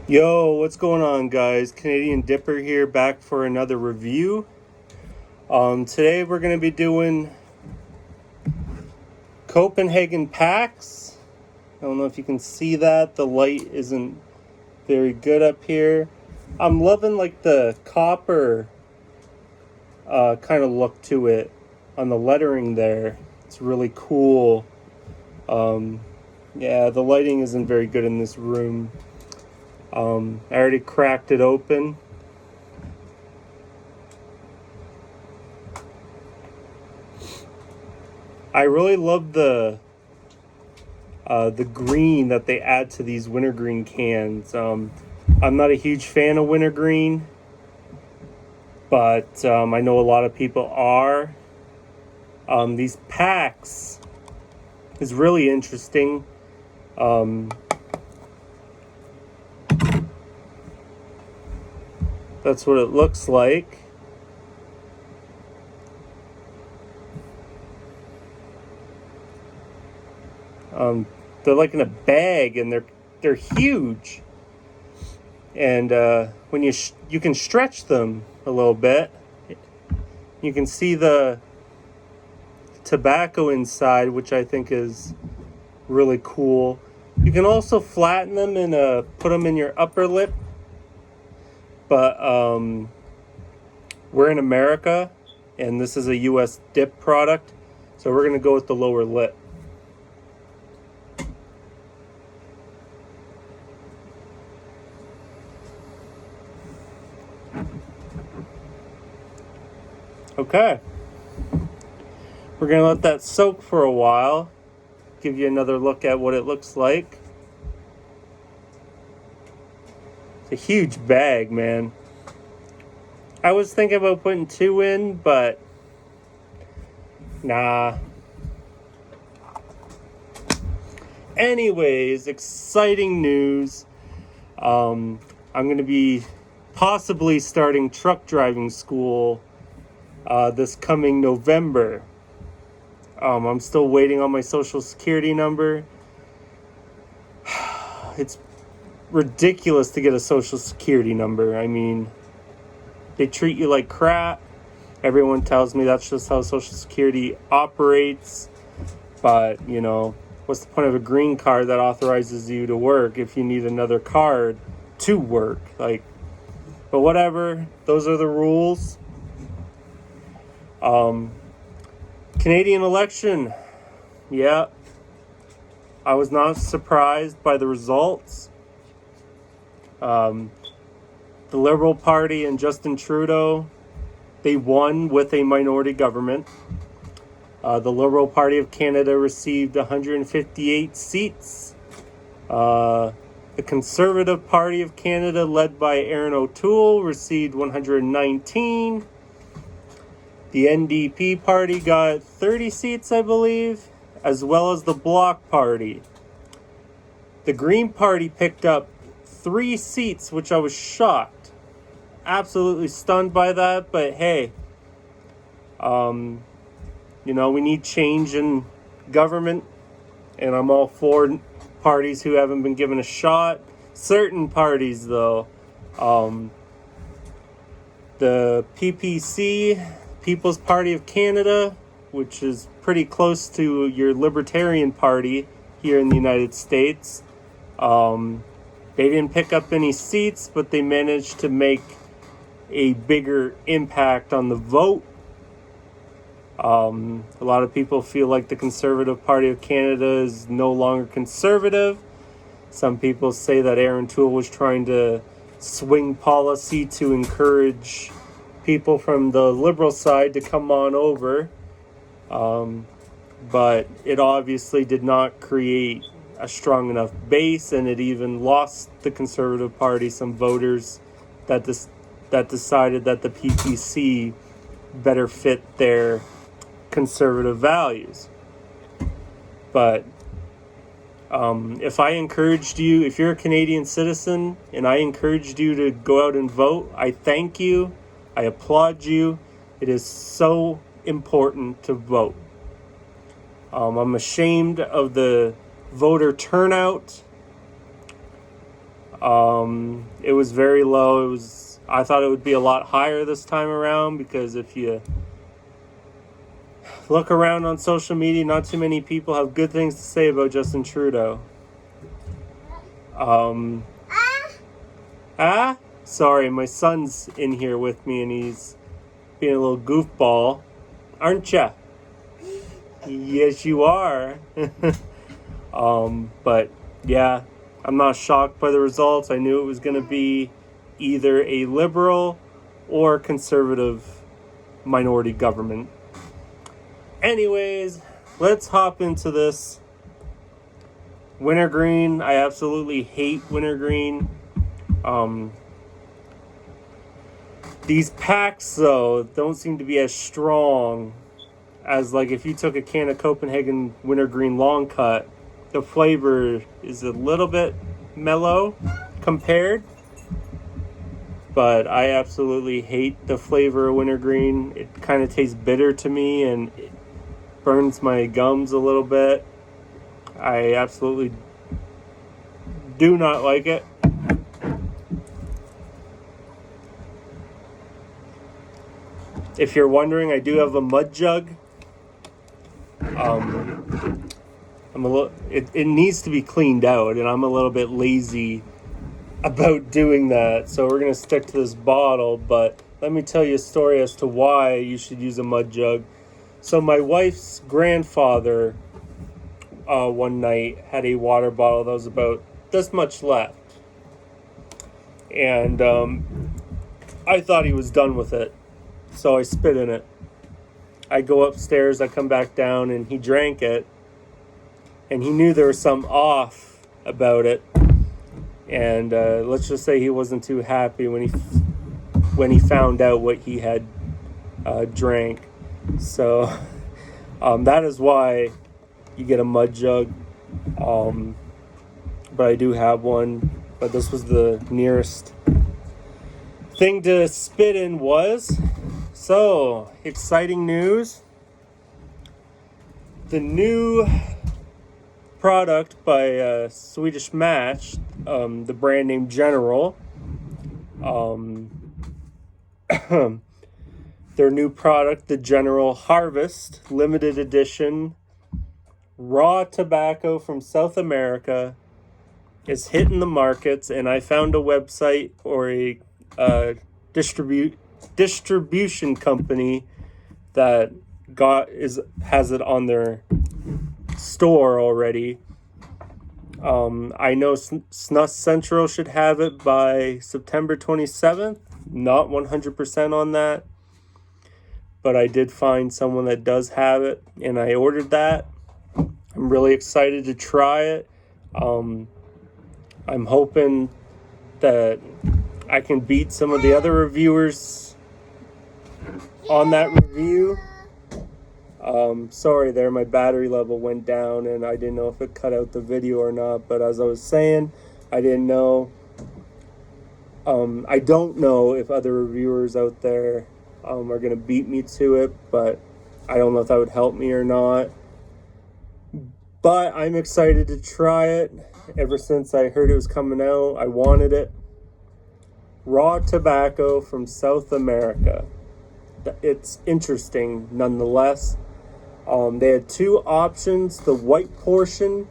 Yo, what's going on, guys? Canadian Dipper here, back for another review. Today we're going to be doing Copenhagen packs. I don't know if you can see that. The light isn't very good up here. I'm loving like the copper kind of look to it on the lettering there. It's really cool. Yeah, the lighting isn't very good in this room. I already cracked it open. I really love the green that they add to these Wintergreen cans. I'm not a huge fan of Wintergreen, but I know a lot of people are. These packs is really interesting. That's what it looks like. They're like in a bag, and they're huge. And when you can stretch them a little bit, you can see the tobacco inside, which I think is really cool. You can also flatten them and put them in your upper lip. But we're in America, and this is a U.S. dip product, so we're going to go with the lower lip. Okay. We're going to let that soak for a while. Give you another look at what it looks like. It's a huge bag, man. I was thinking about putting 2 in, but nah. Anyways, exciting news. I'm going to be possibly starting truck driving school this coming November. I'm still waiting on my social security number. It's ridiculous to get a social security number. I mean, they treat you like crap. Everyone tells me that's just how social security operates. But, you know, what's the point of a green card that authorizes you to work if you need another card to work? Like, but whatever. Those are the rules. Canadian election. Yeah. I was not surprised by the results. The Liberal Party and Justin Trudeau, they won with a minority government. The Liberal Party of Canada received 158 seats. The Conservative Party of Canada, led by Aaron O'Toole, received 119. The NDP Party got 30 seats, I believe, as well as the Bloc Party. The Green Party picked up 3 seats, which I was shocked. Absolutely stunned by that, but hey, you know, we need change in government, and I'm all for parties who haven't been given a shot. Certain parties, though, the PPC, People's Party of Canada, which is pretty close to your Libertarian Party here in the United States, they didn't pick up any seats, but they managed to make a bigger impact on the vote. A lot of people feel like the Conservative Party of Canada is no longer conservative. Some people say that Aaron Toole was trying to swing policy to encourage people from the Liberal side to come on over. But it obviously did not create a strong enough base, and it even lost the Conservative Party some voters that decided that the PPC better fit their conservative values. But if I encouraged you, if you're a Canadian citizen and I encouraged you to go out and vote, I thank you. I applaud you. It is so important to vote. I'm ashamed of the voter turnout. It was very low. I thought it would be a lot higher this time around, because if you look around on social media, not too many people have good things to say about Justin Trudeau. Sorry, my son's in here with me and he's being a little goofball. Aren't ya? Yes, you are. But yeah, I'm not shocked by the results. I knew it was going to be either a liberal or conservative minority government. Anyways, let's hop into this. Wintergreen, I absolutely hate Wintergreen. These packs, though, don't seem to be as strong as, like, if you took a can of Copenhagen Wintergreen Long Cut. The flavor is a little bit mellow compared, but I absolutely hate the flavor of Wintergreen. It kind of tastes bitter to me and it burns my gums a little bit. I absolutely do not like it. If you're wondering, I do have a mud jug. It needs to be cleaned out, and I'm a little bit lazy about doing that. So we're gonna stick to this bottle. But let me tell you a story as to why you should use a mud jug. So my wife's grandfather, one night had a water bottle that was about this much left, and I thought he was done with it, so I spit in it. I go upstairs, I come back down, and he drank it, and he knew there was something off about it, and let's just say he wasn't too happy when he found out what he had drank. So that is why you get a mud jug. But I do have one, but this was the nearest thing to spit in was. So, exciting news. The new product by Swedish Match, the brand name General, their new product, the General Harvest limited edition raw tobacco from South America, is hitting the markets, and I found a website or a distribution company that has it on their store already. I know Snus Central should have it by September 27th. Not 100% on that, but I did find someone that does have it, and I ordered that. I'm really excited to try it. I'm hoping that I can beat some of the other reviewers on that review. Sorry there, my battery level went down and I didn't know if it cut out the video or not, but as I was saying, I didn't know. I don't know if other reviewers out there are going to beat me to it, but I don't know if that would help me or not. But I'm excited to try it. Ever since I heard it was coming out, I wanted it. Raw tobacco from South America. It's interesting nonetheless. They had two options, the white portion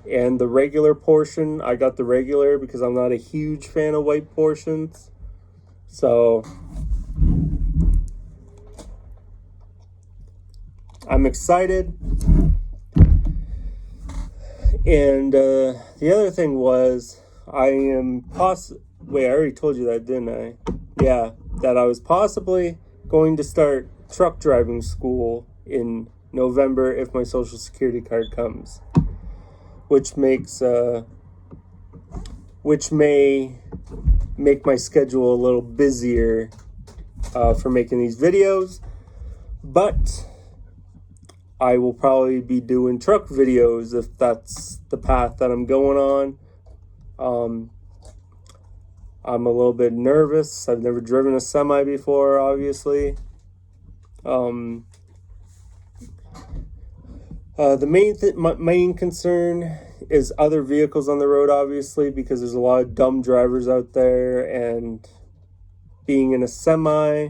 and the regular portion. I got the regular because I'm not a huge fan of white portions. So I'm excited. And the other thing was, wait, I already told you that, didn't I? Yeah, that I was possibly going to start truck driving school in November if my social security card comes, which may make my schedule a little busier for making these videos, but I will probably be doing truck videos if that's the path that I'm going on. I'm a little bit nervous. I've never driven a semi before, obviously. The main concern is other vehicles on the road, obviously, because there's a lot of dumb drivers out there, and being in a semi,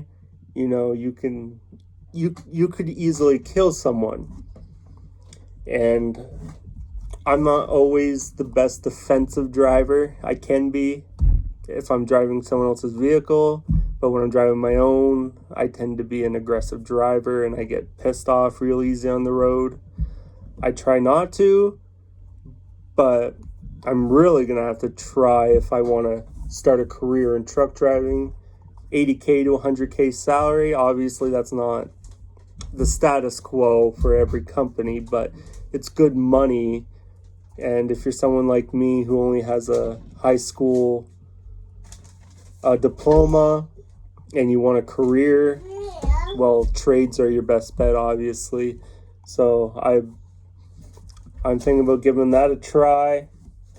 you know, you could easily kill someone. And I'm not always the best defensive driver. I can be if I'm driving someone else's vehicle, but when I'm driving my own, I tend to be an aggressive driver and I get pissed off real easy on the road. I try not to, but I'm really gonna have to try if I want to start a career in truck driving. 80K to 100K salary, obviously that's not the status quo for every company, but it's good money. And if you're someone like me who only has a high school diploma and you want a career, well, trades are your best bet, obviously. So I'm thinking about giving that a try.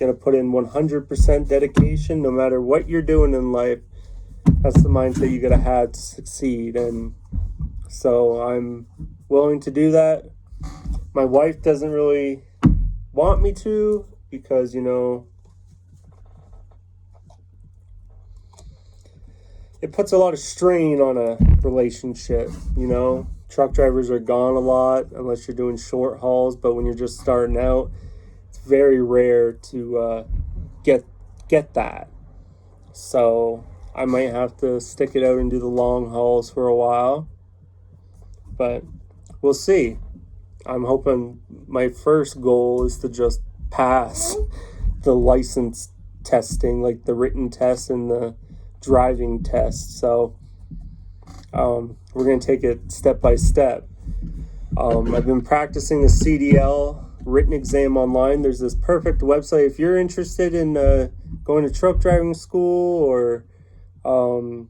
Gonna put in 100% dedication no matter what you're doing in life. That's the mindset you gotta have to succeed. And so I'm willing to do that. My wife doesn't really want me to because, you know, it puts a lot of strain on a relationship, you know. Truck drivers are gone a lot unless you're doing short hauls, but when you're just starting out, it's very rare to get that. So I might have to stick it out and do the long hauls for a while, but we'll see. I'm hoping my first goal is to just pass the license testing, like the written test and the driving test. So we're going to take it step by step. I've been practicing the CDL written exam online. There's this perfect website if you're interested in going to truck driving school or want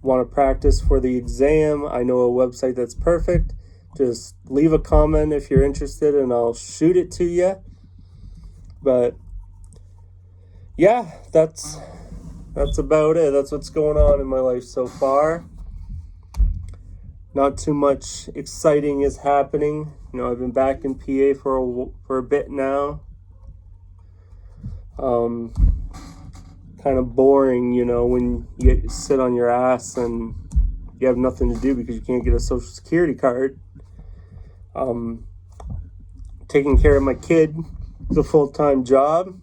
to practice for the exam. I know a website that's perfect. Just leave a comment if you're interested and I'll shoot it to you. But yeah, that's about it. That's what's going on in my life so far. Not too much exciting is happening. You know, I've been back in PA for a bit now. Kind of boring, you know, when you sit on your ass and you have nothing to do because you can't get a social security card. Taking care of my kid is a full-time job,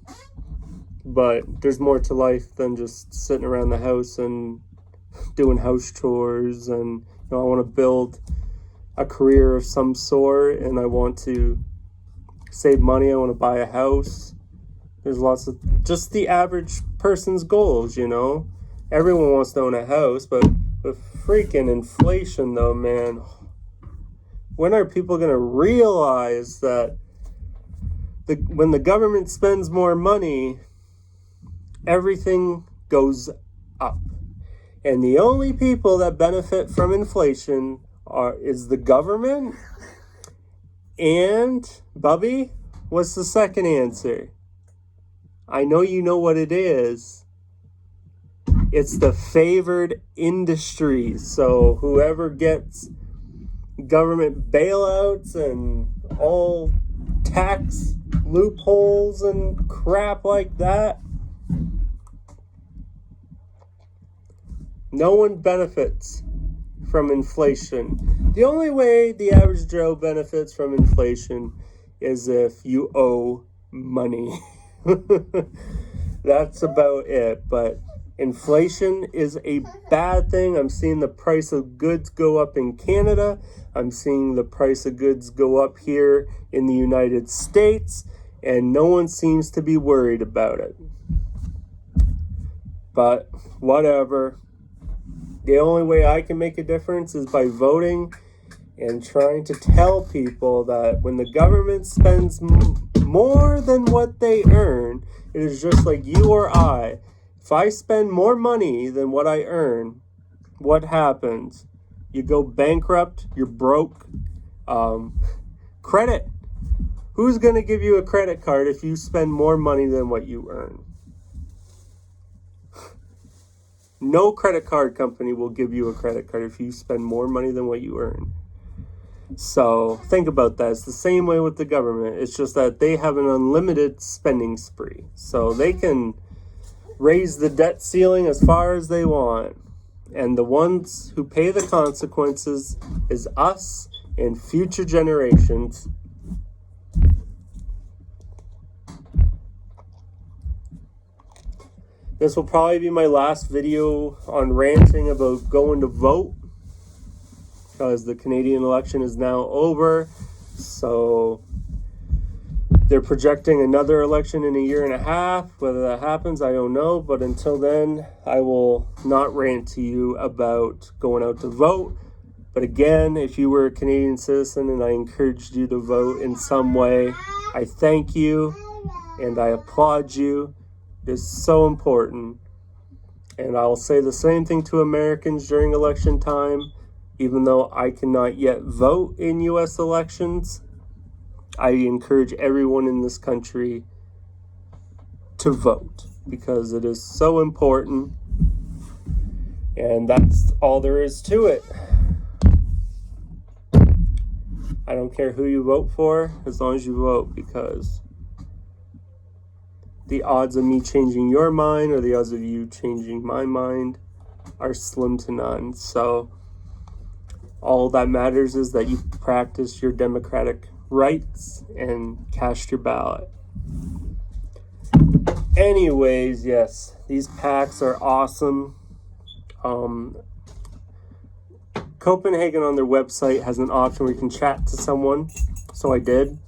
but there's more to life than just sitting around the house and doing house chores. And you know, I want to build a career of some sort, and I want to save money. I want to buy a house. There's lots of just the average person's goals, you know. Everyone wants to own a house, but with freaking inflation, though, man, when are people going to realize that when the government spends more money, everything goes up? And the only people that benefit from inflation is the government. And, Bubby, what's the second answer? I know you know what it is. It's the favored industries. So whoever gets government bailouts and all tax loopholes and crap like that, no one benefits from inflation. The only way the average Joe benefits from inflation is if you owe money. That's about it. But inflation is a bad thing. I'm seeing the price of goods go up in Canada. I'm seeing the price of goods go up here in the United States, and no one seems to be worried about it. But whatever. The only way I can make a difference is by voting and trying to tell people that when the government spends more than what they earn, it is just like you or I. If I spend more money than what I earn, what happens? You go bankrupt, you're broke. Credit. Who's going to give you a credit card if you spend more money than what you earn? No credit card company will give you a credit card if you spend more money than what you earn. So think about that. It's the same way with the government. It's just that they have an unlimited spending spree. So they can raise the debt ceiling as far as they want. And the ones who pay the consequences is us and future generations. This will probably be my last video on ranting about going to vote, because the Canadian election is now over. So they're projecting another election in a year and a half. Whether that happens, I don't know. But until then, I will not rant to you about going out to vote. But again, if you were a Canadian citizen and I encouraged you to vote in some way, I thank you and I applaud you. It is so important. And I'll say the same thing to Americans during election time. Even though I cannot yet vote in U.S. elections, I encourage everyone in this country to vote because it is so important. And that's all there is to it. I don't care who you vote for as long as you vote, because the odds of me changing your mind or the odds of you changing my mind are slim to none. So all that matters is that you practice your democratic rights and cast your ballot. Anyways, yes, these packs are awesome. Copenhagen on their website has an option where you can chat to someone. So I did.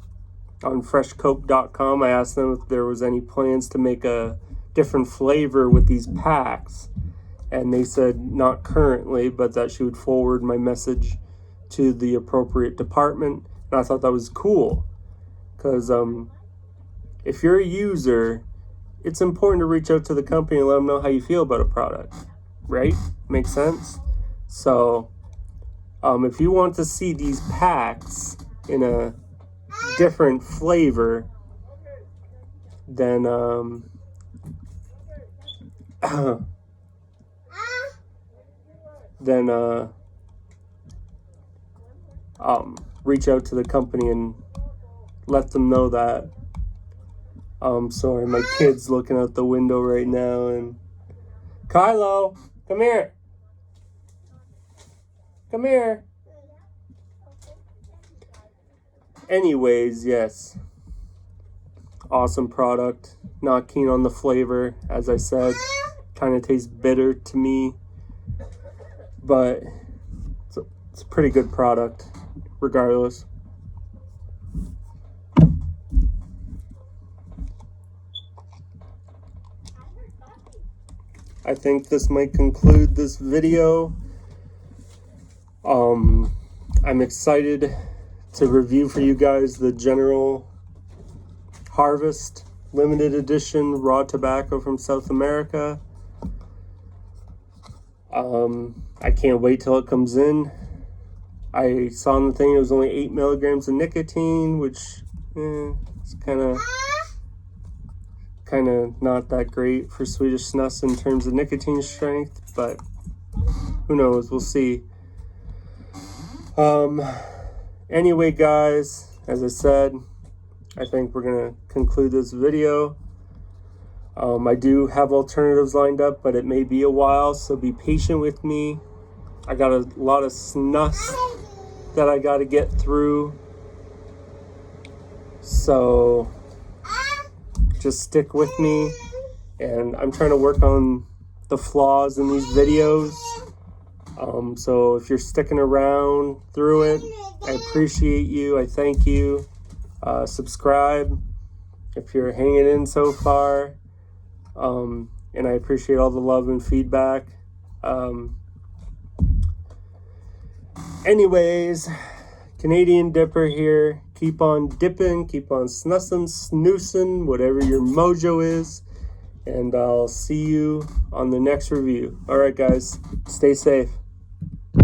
On freshcope.com, I asked them if there was any plans to make a different flavor with these packs. And they said not currently, but that she would forward my message to the appropriate department. And I thought that was cool. Because if you're a user, it's important to reach out to the company and let them know how you feel about a product. Right? Makes sense? So if you want to see these packs in a different flavor, then reach out to the company and let them know that. Sorry, my kid's looking out the window right now. And Kylo, come here. Come here. Anyways, yes. Awesome product. Not keen on the flavor, as I said. Kind of tastes bitter to me. But it's a pretty good product, regardless. I think this might conclude this video. I'm excited to review for you guys the General Harvest limited edition raw tobacco from South America. I can't wait till it comes in. I saw on the thing it was only 8 milligrams of nicotine, which it's kind of not that great for Swedish Snus in terms of nicotine strength, but who knows, we'll see. Anyway, guys, as I said, I think we're gonna conclude this video. I do have alternatives lined up, but it may be a while, so be patient with me. I got a lot of snus that I got to get through, so just stick with me. And I'm trying to work on the flaws in these videos, so if you're sticking around through it, I appreciate you. I thank you. Subscribe if you're hanging in so far, and I appreciate all the love and feedback. Anyways, Canadian Dipper here. Keep on dipping, keep on snussin', snoozing, whatever your mojo is. And I'll see you on the next review. All right, guys, stay safe.